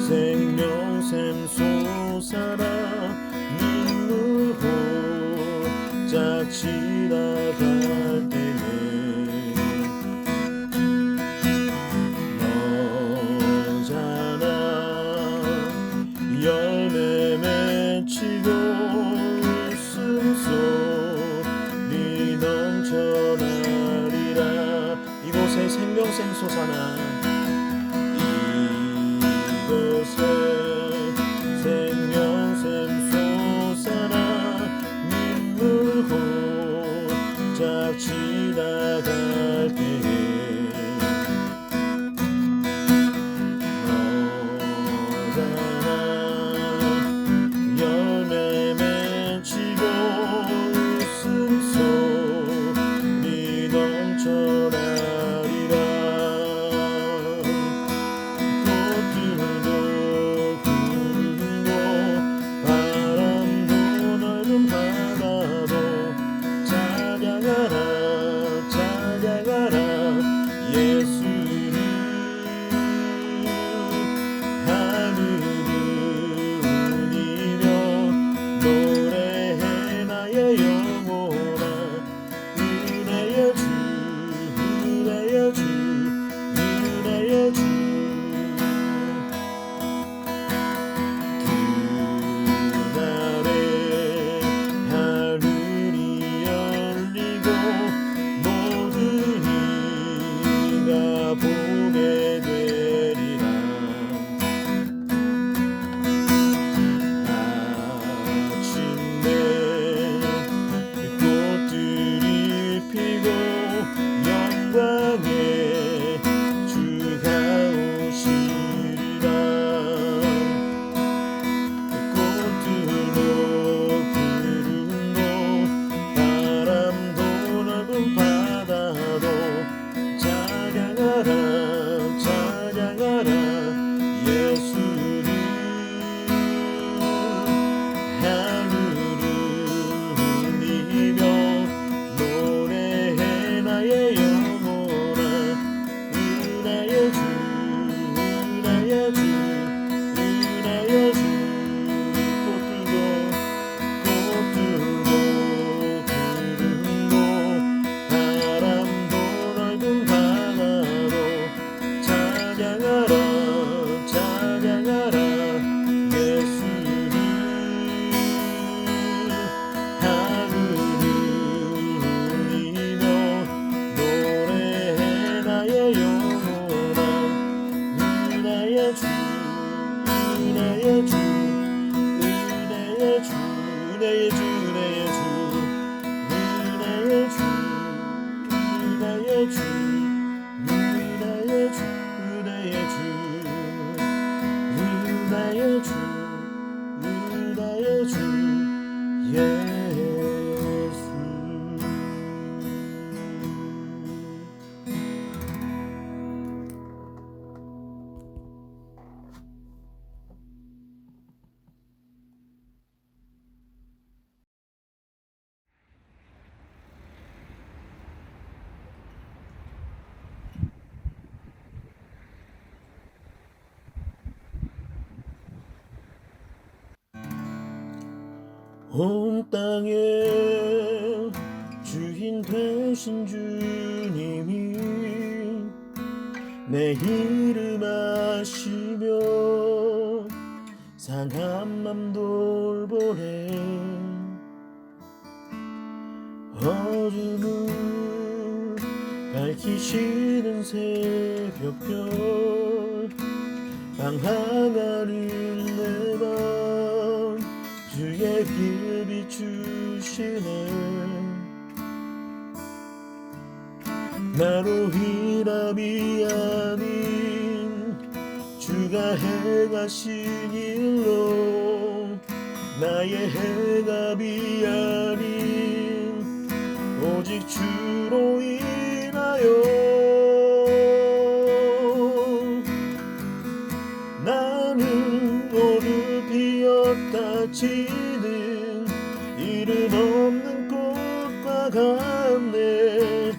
생명샘 솟아라 눈물 고짝 지나갈 때에 너잖아 열매 맺히고 웃음소리 넘쳐나리라. 이곳에 생명샘 솟아나 생명샘 솟아라 눈물 고짝 지나갈 때에 너잖아 열매 맺히고 웃음소리 넘쳐나리라. 온 땅의 주인 되신 주님이 내 이름 아시며 상한 맘 돌보네. 어둠을 밝히시는 새벽별 방황하는 내 맘 주의 길 비추시네. 나로 인함이 아닌 주가 행하신 일로 나의 행함이 아닌 오직 주로 인하여 나는 오늘 피었다 지는 이름 없는 꽃과 같네.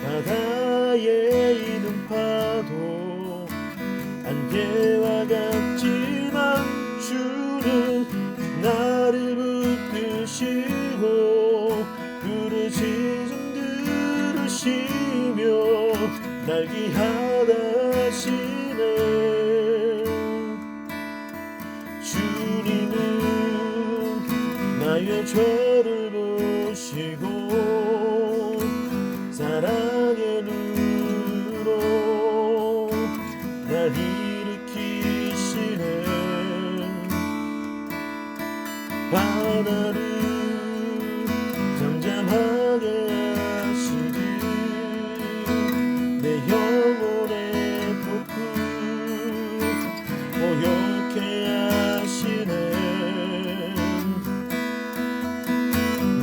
바다에 있는 파도 안개와 같지만 주는 나를 붙드시고 부르짖음 들으시며 날 귀하다시네. 주님은 나의 죄를 보시고 사랑의 눈으로 날 일으키시네. 바다를 잠잠하게 하시듯 내 영혼의 폭풍 오욕해 하시네.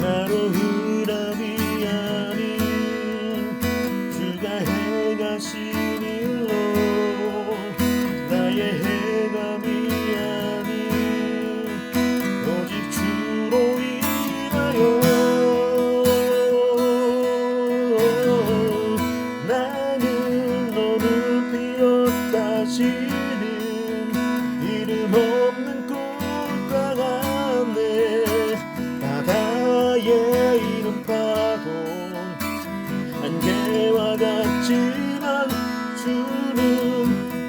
나로 인함이 아닌 주가 행하신 일로 나의 행함이 아닌 오직 주로 인하여 나는 너를 피었다 지는 이름 없는 꽃과 같네. 바다에 있는 파도 안개와 같지만 주는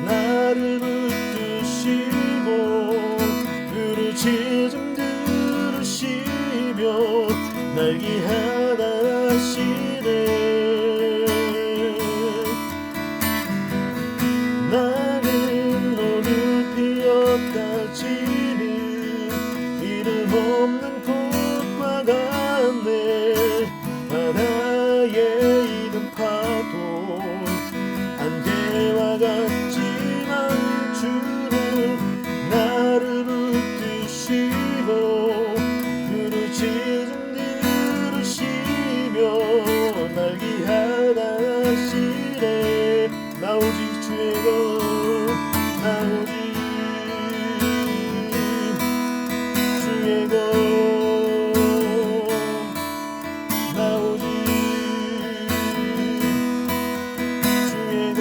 나를 붙드시고 부르짖음 들으시며 날 귀하다시네. 나는 오늘 피었다 지는 이름 없는 꽃과 같네. 바다에 있는 파도 안개와 같지만 주는 나를 붙드시고 부르짖음 들으시며 날 귀하다시네. 나 오직 주의 것, 나 오직 주의 것, 나 오직 주의 것,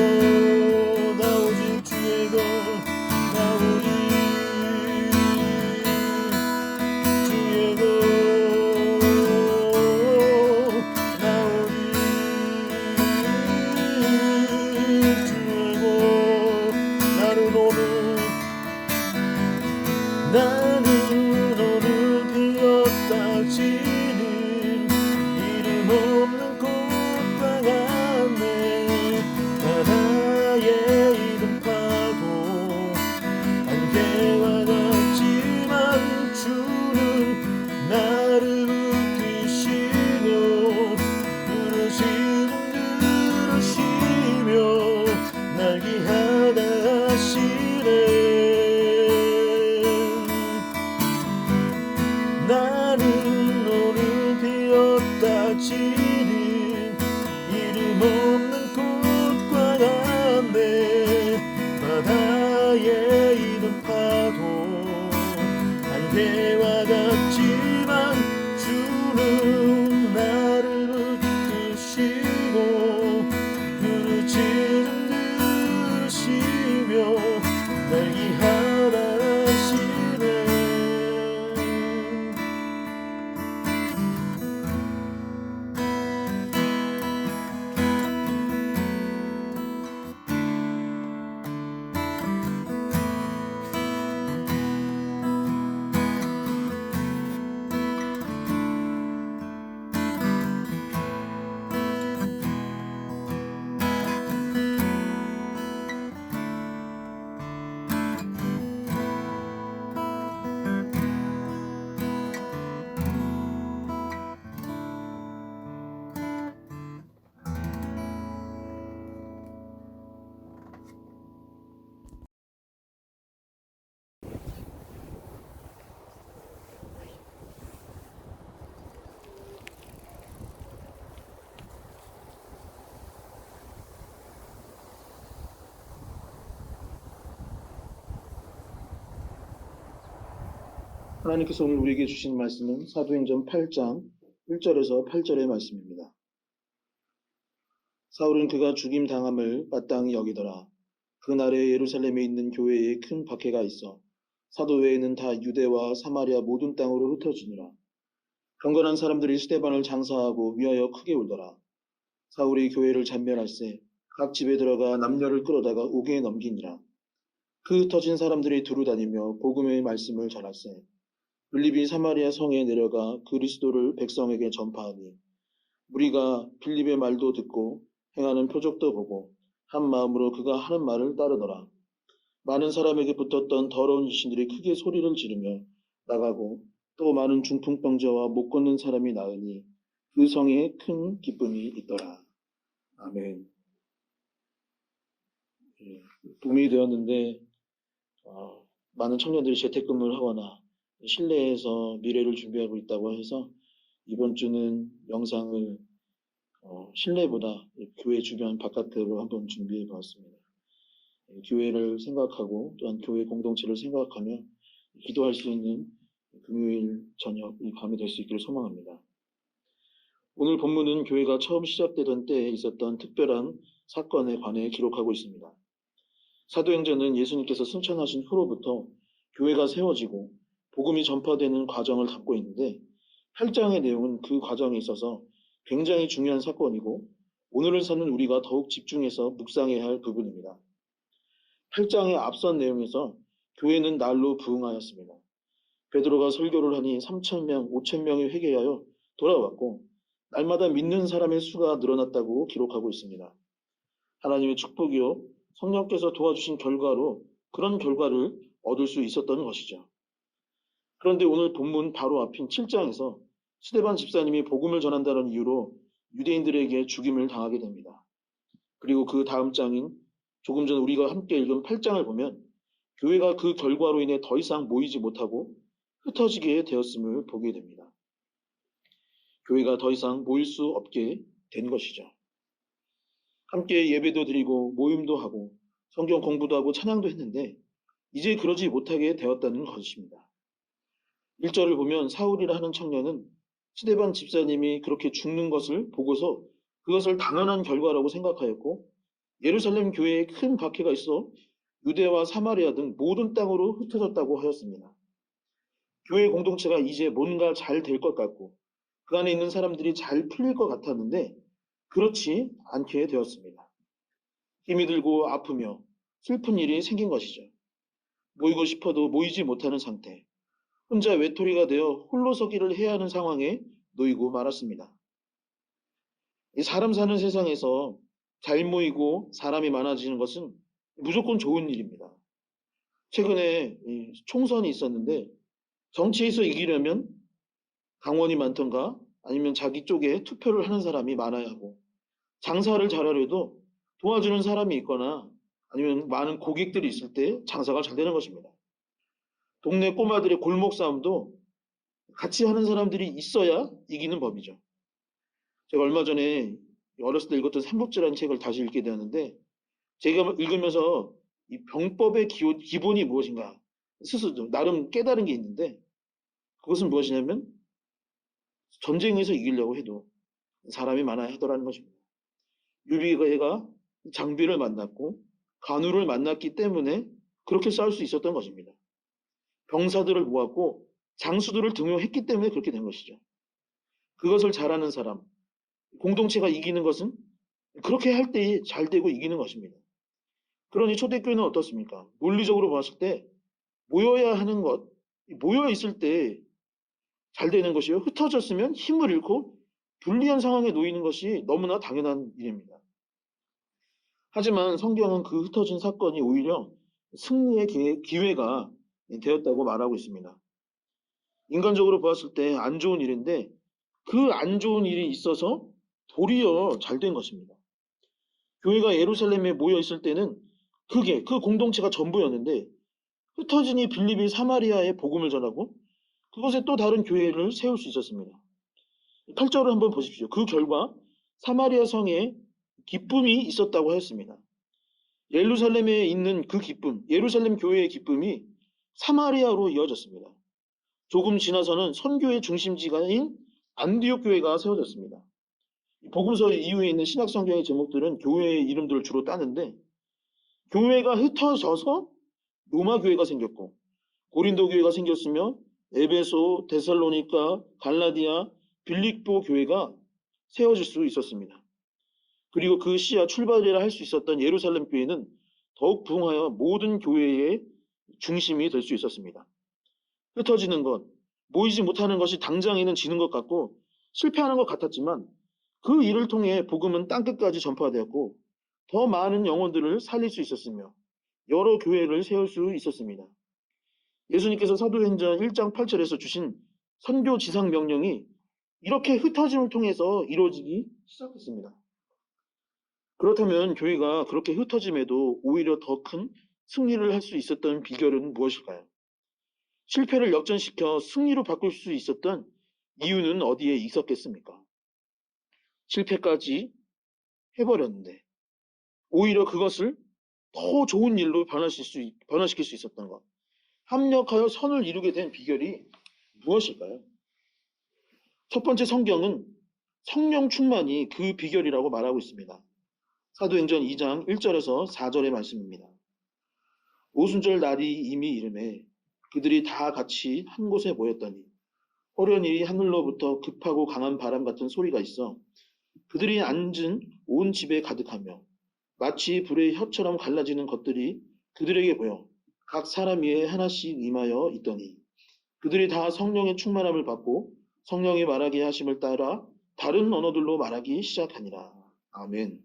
나 오직 주의 것, 나 오직 주의 것, 나 오직 주의 것. 나는 오늘 피었다 지는 이름 하나님께서 오늘 우리에게 주신 말씀은 사도행전 8장 1절에서 8절의 말씀입니다. 사울은 그가 죽임 당함을 마땅히 여기더라. 그날에 예루살렘에 있는 교회에 큰 박해가 있어 사도 외에는 다 유대와 사마리아 모든 땅으로 흩어지니라. 경건한 사람들이 스데반을 장사하고 위하여 크게 울더라. 사울이 교회를 잔멸할세 각 집에 들어가 남녀를 끌어다가 옥에 넘기니라. 그 흩어진 사람들이 두루 다니며 복음의 말씀을 전할세. 빌립이 사마리아 성에 내려가 그리스도를 백성에게 전파하니 우리가 빌립의 말도 듣고 행하는 표적도 보고 한 마음으로 그가 하는 말을 따르더라. 많은 사람에게 붙었던 더러운 귀신들이 크게 소리를 지르며 나가고 또 많은 중풍병자와 못 걷는 사람이 나으니 그 성에 큰 기쁨이 있더라. 아멘. 봄이 되었는데 많은 청년들이 재택근무를 하거나 실내에서 미래를 준비하고 있다고 해서 이번 주는 영상을 실내보다 교회 주변 바깥으로 한번 준비해 보았습니다. 교회를 생각하고 또한 교회 공동체를 생각하며 기도할 수 있는 금요일 저녁 이 밤이 될 수 있기를 소망합니다. 오늘 본문은 교회가 처음 시작되던 때에 있었던 특별한 사건에 관해 기록하고 있습니다. 사도행전은 예수님께서 승천하신 후로부터 교회가 세워지고 복음이 전파되는 과정을 담고 있는데 8장의 내용은 그 과정에 있어서 굉장히 중요한 사건이고 오늘을 사는 우리가 더욱 집중해서 묵상해야 할 부분입니다. 8장의 앞선 내용에서 교회는 날로 부흥하였습니다. 베드로가 설교를 하니 3,000명, 5,000명이 회개하여 돌아왔고 날마다 믿는 사람의 수가 늘어났다고 기록하고 있습니다. 하나님의 축복이요 성령께서 도와주신 결과로 그런 결과를 얻을 수 있었던 것이죠. 그런데 오늘 본문 바로 앞인 7장에서 스데반 집사님이 복음을 전한다는 이유로 유대인들에게 죽임을 당하게 됩니다. 그리고 그 다음 장인 조금 전 우리가 함께 읽은 8장을 보면 교회가 그 결과로 인해 더 이상 모이지 못하고 흩어지게 되었음을 보게 됩니다. 교회가 더 이상 모일 수 없게 된 것이죠. 함께 예배도 드리고 모임도 하고 성경 공부도 하고 찬양도 했는데 이제 그러지 못하게 되었다는 것입니다. 1절을 보면 사울이라 하는 청년은 스데반 집사님이 그렇게 죽는 것을 보고서 그것을 당연한 결과라고 생각하였고 예루살렘 교회에 큰 박해가 있어 유대와 사마리아 등 모든 땅으로 흩어졌다고 하였습니다. 교회 공동체가 이제 뭔가 잘 될 것 같고 그 안에 있는 사람들이 잘 풀릴 것 같았는데 그렇지 않게 되었습니다. 힘이 들고 아프며 슬픈 일이 생긴 것이죠. 모이고 싶어도 모이지 못하는 상태, 혼자 외톨이가 되어 홀로 서기를 해야 하는 상황에 놓이고 말았습니다. 이 사람 사는 세상에서 잘 모이고 사람이 많아지는 것은 무조건 좋은 일입니다. 최근에 총선이 있었는데 정치에서 이기려면 당원이 많던가 아니면 자기 쪽에 투표를 하는 사람이 많아야 하고 장사를 잘하려도 도와주는 사람이 있거나 아니면 많은 고객들이 있을 때 장사가 잘 되는 것입니다. 동네 꼬마들의 골목 싸움도 같이 하는 사람들이 있어야 이기는 법이죠. 제가 얼마 전에 어렸을 때 읽었던 삼국지라는 책을 다시 읽게 되었는데 제가 읽으면서 이 병법의 기본이 무엇인가 스스로 나름 깨달은 게 있는데 그것은 무엇이냐면 전쟁에서 이기려고 해도 사람이 많아야 하더라는 것입니다. 유비가 장비를 만났고 간우를 만났기 때문에 그렇게 싸울 수 있었던 것입니다. 병사들을 모았고 장수들을 등용했기 때문에 그렇게 된 것이죠. 그것을 잘하는 사람, 공동체가 이기는 것은 그렇게 할 때 잘 되고 이기는 것입니다. 그러니 초대교회는 어떻습니까? 논리적으로 봤을 때 모여야 하는 것, 모여 있을 때 잘 되는 것이요. 흩어졌으면 힘을 잃고 불리한 상황에 놓이는 것이 너무나 당연한 일입니다. 하지만 성경은 그 흩어진 사건이 오히려 승리의 기회가 되었다고 말하고 있습니다. 인간적으로 봤을 때 안 좋은 일인데 그 안 좋은 일이 있어서 도리어 잘 된 것입니다. 교회가 예루살렘에 모여 있을 때는 그 공동체가 전부였는데 흩어지니 빌립이 사마리아에 복음을 전하고 그곳에 또 다른 교회를 세울 수 있었습니다. 8절을 한번 보십시오. 그 결과 사마리아 성에 기쁨이 있었다고 하였습니다. 예루살렘에 있는 그 기쁨, 예루살렘 교회의 기쁨이 사마리아로 이어졌습니다. 조금 지나서는 선교의 중심지가인 안디옥 교회가 세워졌습니다. 복음서 이후에 있는 신약 성경의 제목들은 교회의 이름들을 주로 따는데 교회가 흩어져서 로마 교회가 생겼고 고린도 교회가 생겼으며 에베소, 데살로니가, 갈라디아, 빌립보 교회가 세워질 수 있었습니다. 그리고 그 시야 출발이라 할 수 있었던 예루살렘 교회는 더욱 부흥하여 모든 교회의 중심이 될 수 있었습니다. 흩어지는 것, 모이지 못하는 것이 당장에는 지는 것 같고 실패하는 것 같았지만 그 일을 통해 복음은 땅끝까지 전파되었고 더 많은 영혼들을 살릴 수 있었으며 여러 교회를 세울 수 있었습니다. 예수님께서 사도행전 1장 8절에서 주신 선교 지상 명령이 이렇게 흩어짐을 통해서 이루어지기 시작했습니다. 그렇다면 교회가 그렇게 흩어짐에도 오히려 더 큰 승리를 할 수 있었던 비결은 무엇일까요? 실패를 역전시켜 승리로 바꿀 수 있었던 이유는 어디에 있었겠습니까? 실패까지 해버렸는데 오히려 그것을 더 좋은 일로 변화시킬 수 있었던 것. 합력하여 선을 이루게 된 비결이 무엇일까요? 첫 번째 성경은 성령 충만이 그 비결이라고 말하고 있습니다. 사도행전 2장 1절에서 4절의 말씀입니다. 오순절 날이 이미 이르매 그들이 다 같이 한 곳에 모였더니 호련히 하늘로부터 급하고 강한 바람 같은 소리가 있어 그들이 앉은 온 집에 가득하며 마치 불의 혀처럼 갈라지는 것들이 그들에게 보여 각 사람 위에 하나씩 임하여 있더니 그들이 다 성령의 충만함을 받고 성령이 말하게 하심을 따라 다른 언어들로 말하기 시작하니라. 아멘.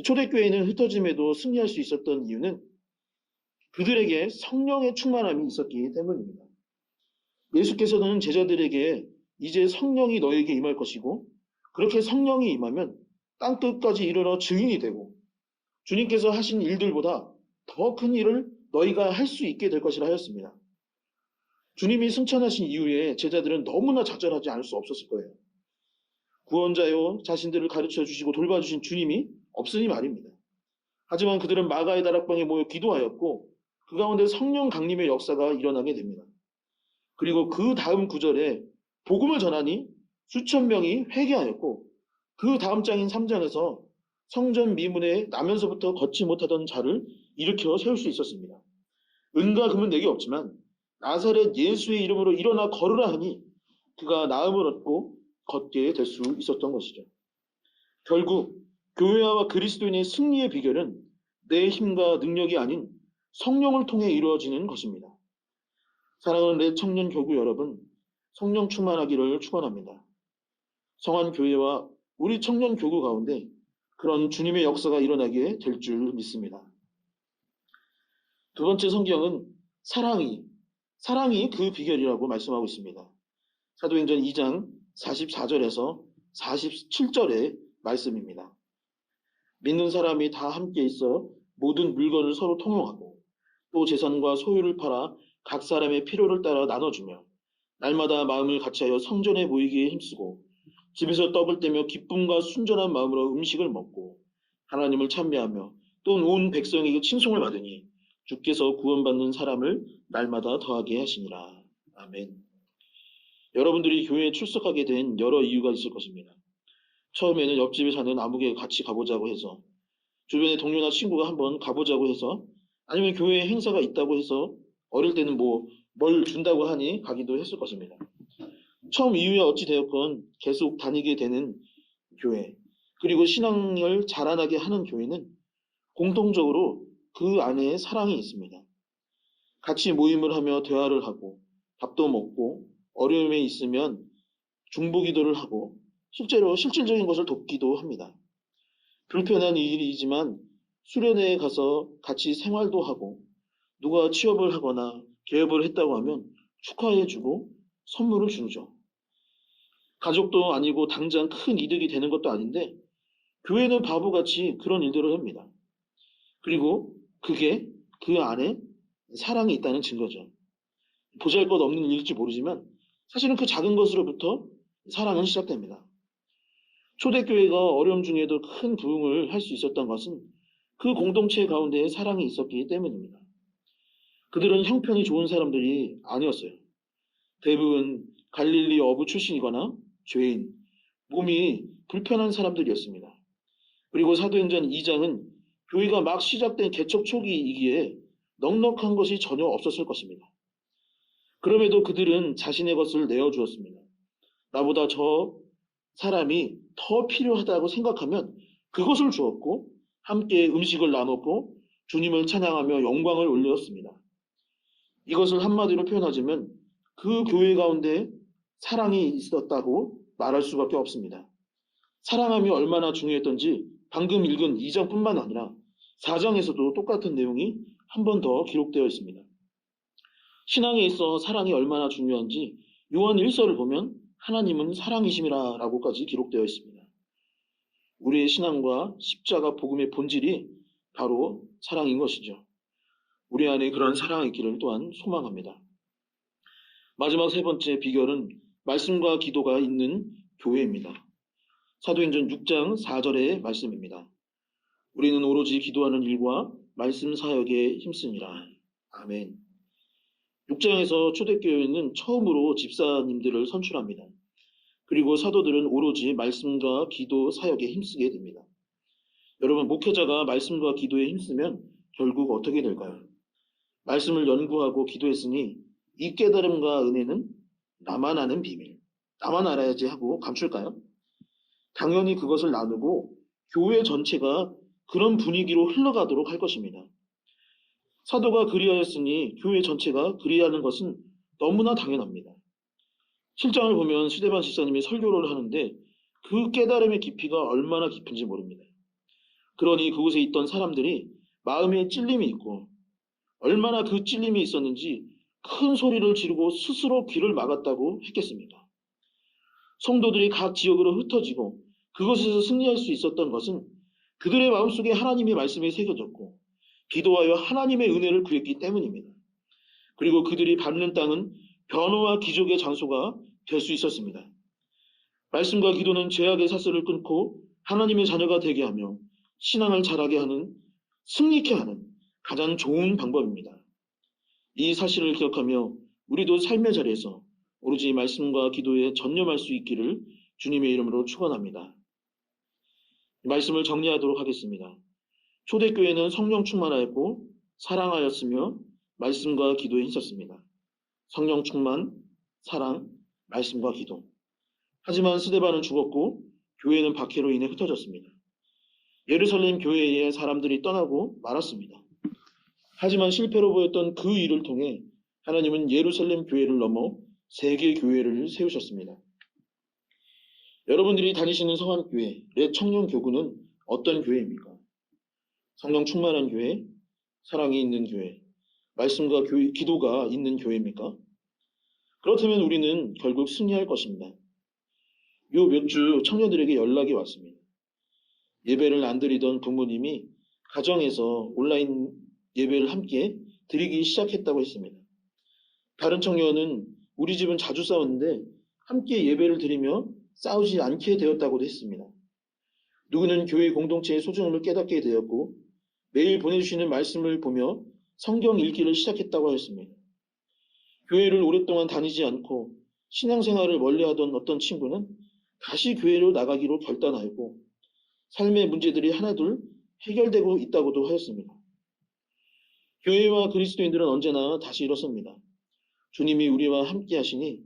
초대교회는 흩어짐에도 승리할 수 있었던 이유는 그들에게 성령의 충만함이 있었기 때문입니다. 예수께서는 제자들에게 이제 성령이 너에게 임할 것이고 그렇게 성령이 임하면 땅끝까지 이르러 증인이 되고 주님께서 하신 일들보다 더 큰 일을 너희가 할 수 있게 될 것이라 하였습니다. 주님이 승천하신 이후에 제자들은 너무나 좌절하지 않을 수 없었을 거예요. 구원자요 자신들을 가르쳐 주시고 돌봐주신 주님이 없으니 말입니다. 하지만 그들은 마가의 다락방에 모여 기도하였고 그 가운데 성령 강림의 역사가 일어나게 됩니다. 그리고 그 다음 구절에 복음을 전하니 수천 명이 회개하였고 그 다음 장인 3장에서 성전 미문에 나면서부터 걷지 못하던 자를 일으켜 세울 수 있었습니다. 은과 금은 내게 없지만 나사렛 예수의 이름으로 일어나 걸으라 하니 그가 나음을 얻고 걷게 될 수 있었던 것이죠. 결국 교회와 그리스도인의 승리의 비결은 내 힘과 능력이 아닌 성령을 통해 이루어지는 것입니다. 사랑하는 내 청년 교구 여러분, 성령 충만하기를 축원합니다. 성한 교회와 우리 청년 교구 가운데 그런 주님의 역사가 일어나게 될 줄 믿습니다. 두 번째 성경은 사랑이 그 비결이라고 말씀하고 있습니다. 사도행전 2장 44절에서 47절의 말씀입니다. 믿는 사람이 다 함께 있어 모든 물건을 서로 통용하고 또 재산과 소유를 팔아 각 사람의 필요를 따라 나눠주며 날마다 마음을 같이하여 성전에 모이기에 힘쓰고 집에서 떡을 떼며 기쁨과 순전한 마음으로 음식을 먹고 하나님을 찬미하며 또 온 백성에게 칭송을 받으니 주께서 구원받는 사람을 날마다 더하게 하시니라. 아멘. 여러분들이 교회에 출석하게 된 여러 이유가 있을 것입니다. 처음에는 옆집에 사는 아무개 같이 가보자고 해서, 주변의 동료나 친구가 한번 가보자고 해서, 아니면 교회에 행사가 있다고 해서 어릴 때는 뭘 준다고 하니 가기도 했을 것입니다. 처음 이후에 어찌 되었건 계속 다니게 되는 교회, 그리고 신앙을 자라나게 하는 교회는 공통적으로 그 안에 사랑이 있습니다. 같이 모임을 하며 대화를 하고 밥도 먹고 어려움에 있으면 중보기도를 하고 실제로 실질적인 것을 돕기도 합니다. 불편한 일이지만 수련회에 가서 같이 생활도 하고 누가 취업을 하거나 개업을 했다고 하면 축하해주고 선물을 주죠. 가족도 아니고 당장 큰 이득이 되는 것도 아닌데 교회는 바보같이 그런 일들을 합니다. 그리고 그게 그 안에 사랑이 있다는 증거죠. 보잘것없는 일일지 모르지만 사실은 그 작은 것으로부터 사랑은 시작됩니다. 초대교회가 어려움 중에도 큰 부흥을 할 수 있었던 것은 그 공동체 가운데 사랑이 있었기 때문입니다. 그들은 형편이 좋은 사람들이 아니었어요. 대부분 갈릴리 어부 출신이거나 죄인, 몸이 불편한 사람들이었습니다. 그리고 사도행전 2장은 교회가 막 시작된 개척 초기이기에 넉넉한 것이 전혀 없었을 것입니다. 그럼에도 그들은 자신의 것을 내어주었습니다. 나보다 저 사람이 더 필요하다고 생각하면 그것을 주었고 함께 음식을 나눴고 주님을 찬양하며 영광을 올렸습니다. 이것을 한마디로 표현하자면 그 교회 가운데 사랑이 있었다고 말할 수밖에 없습니다. 사랑함이 얼마나 중요했던지 방금 읽은 2장뿐만 아니라 4장에서도 똑같은 내용이 한 번 더 기록되어 있습니다. 신앙에 있어 사랑이 얼마나 중요한지 요한 1서를 보면 하나님은 사랑이심이라 라고까지 기록되어 있습니다. 우리의 신앙과 십자가 복음의 본질이 바로 사랑인 것이죠. 우리 안에 그런 사랑이 있기를 또한 소망합니다. 마지막 세 번째 비결은 말씀과 기도가 있는 교회입니다. 사도행전 6장 4절의 말씀입니다. 우리는 오로지 기도하는 일과 말씀 사역에 힘쓰니라. 아멘. 6장에서 초대교회는 처음으로 집사님들을 선출합니다. 그리고 사도들은 오로지 말씀과 기도 사역에 힘쓰게 됩니다. 여러분, 목회자가 말씀과 기도에 힘쓰면 결국 어떻게 될까요? 말씀을 연구하고 기도했으니 이 깨달음과 은혜는 나만 아는 비밀, 나만 알아야지 하고 감출까요? 당연히 그것을 나누고 교회 전체가 그런 분위기로 흘러가도록 할 것입니다. 사도가 그리하였으니 교회 전체가 그리하는 것은 너무나 당연합니다. 7장을 보면 스데반 집사님이 설교를 하는데 그 깨달음의 깊이가 얼마나 깊은지 모릅니다. 그러니 그곳에 있던 사람들이 마음에 찔림이 있고 얼마나 그 찔림이 있었는지 큰 소리를 지르고 스스로 귀를 막았다고 했겠습니까? 성도들이 각 지역으로 흩어지고 그것에서 승리할 수 있었던 것은 그들의 마음속에 하나님의 말씀이 새겨졌고 기도하여 하나님의 은혜를 구했기 때문입니다. 그리고 그들이 밟는 땅은 변호와 기적의 장소가 될 수 있었습니다. 말씀과 기도는 죄악의 사슬을 끊고 하나님의 자녀가 되게 하며 신앙을 자라게 하는, 승리케 하는 가장 좋은 방법입니다. 이 사실을 기억하며 우리도 삶의 자리에서 오로지 말씀과 기도에 전념할 수 있기를 주님의 이름으로 축원합니다. 말씀을 정리하도록 하겠습니다. 초대교회는 성령 충만하였고 사랑하였으며 말씀과 기도에 힘썼습니다. 성령 충만, 사랑, 말씀과 기도. 하지만 스데반은 죽었고 교회는 박해로 인해 흩어졌습니다. 예루살렘 교회에 사람들이 떠나고 말았습니다. 하지만 실패로 보였던 그 일을 통해 하나님은 예루살렘 교회를 넘어 세계 교회를 세우셨습니다. 여러분들이 다니시는 성안교회, 청년교구는 어떤 교회입니까? 성령 충만한 교회, 사랑이 있는 교회, 말씀과 기도가 있는 교회입니까? 그렇다면 우리는 결국 승리할 것입니다. 요 몇 주 청년들에게 연락이 왔습니다. 예배를 안 드리던 부모님이 가정에서 온라인 예배를 함께 드리기 시작했다고 했습니다. 다른 청년은 우리 집은 자주 싸웠는데 함께 예배를 드리며 싸우지 않게 되었다고도 했습니다. 누구는 교회 공동체의 소중함을 깨닫게 되었고 매일 보내주시는 말씀을 보며 성경 읽기를 시작했다고 하였습니다. 교회를 오랫동안 다니지 않고 신앙생활을 멀리하던 어떤 친구는 다시 교회로 나가기로 결단하였고 삶의 문제들이 하나둘 해결되고 있다고도 하였습니다. 교회와 그리스도인들은 언제나 다시 일어섭니다. 주님이 우리와 함께 하시니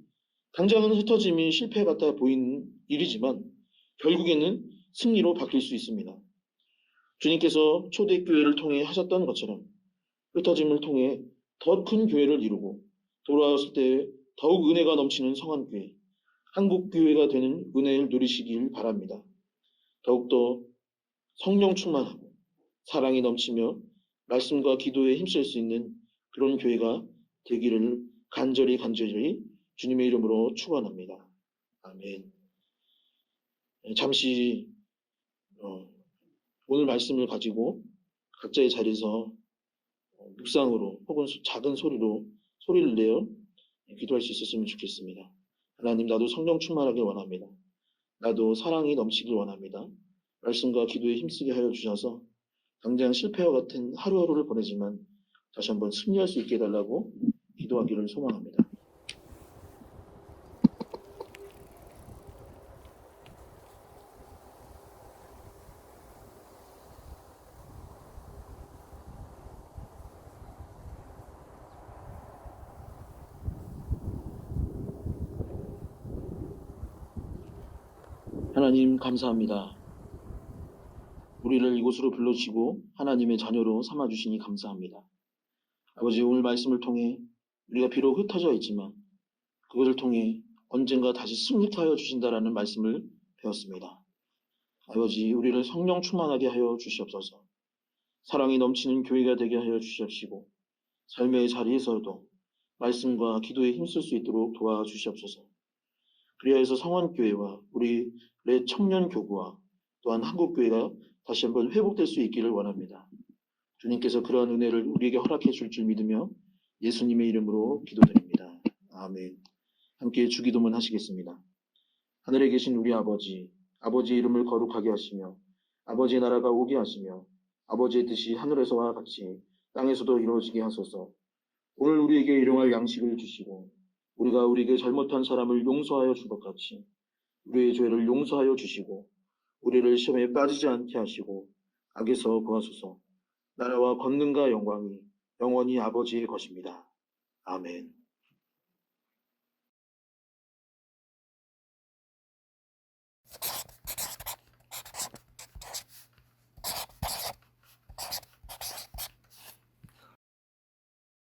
당장은 흩어짐이 실패 같아 보이는 일이지만 결국에는 승리로 바뀔 수 있습니다. 주님께서 초대교회를 통해 하셨던 것처럼 흩어짐을 통해 더 큰 교회를 이루고 돌아왔을 때 더욱 은혜가 넘치는 성안교회, 한국교회가 되는 은혜를 누리시길 바랍니다. 더욱더 성령 충만하고 사랑이 넘치며 말씀과 기도에 힘쓸 수 있는 그런 교회가 되기를 간절히 주님의 이름으로 축원합니다. 아멘. 잠시 오늘 말씀을 가지고 각자의 자리에서 묵상으로 혹은 작은 소리를 내어 기도할 수 있었으면 좋겠습니다. 하나님, 나도 성령 충만하길 원합니다. 나도 사랑이 넘치길 원합니다. 말씀과 기도에 힘쓰게 하여 주셔서 당장 실패와 같은 하루하루를 보내지만 다시 한번 승리할 수 있게 해달라고 기도하기를 소망합니다. 하나님 감사합니다. 우리를 이곳으로 불러주시고 하나님의 자녀로 삼아주시니 감사합니다. 아버지, 오늘 말씀을 통해 우리가 비록 흩어져 있지만 그것을 통해 언젠가 다시 승리하여 주신다라는 말씀을 배웠습니다. 아버지, 우리를 성령 충만하게 하여 주시옵소서. 사랑이 넘치는 교회가 되게 하여 주시옵시고 삶의 자리에서도 말씀과 기도에 힘쓸 수 있도록 도와주시옵소서. 그리하여서 성원교회와 우리 청년교구와 또한 한국교회가 다시 한번 회복될 수 있기를 원합니다. 주님께서 그러한 은혜를 우리에게 허락해 줄 줄 믿으며 예수님의 이름으로 기도드립니다. 아멘. 함께 주기도문 하시겠습니다. 하늘에 계신 우리 아버지, 아버지의 이름을 거룩하게 하시며 아버지의 나라가 오게 하시며 아버지의 뜻이 하늘에서와 같이 땅에서도 이루어지게 하소서. 오늘 우리에게 일용할 양식을 주시고 우리가 우리에게 잘못한 사람을 용서하여 준 것 같이 우리의 죄를 용서하여 주시고 우리를 시험에 빠지지 않게 하시고 악에서 구하소서. 나라와 권능과 영광이 영원히 아버지의 것입니다. 아멘.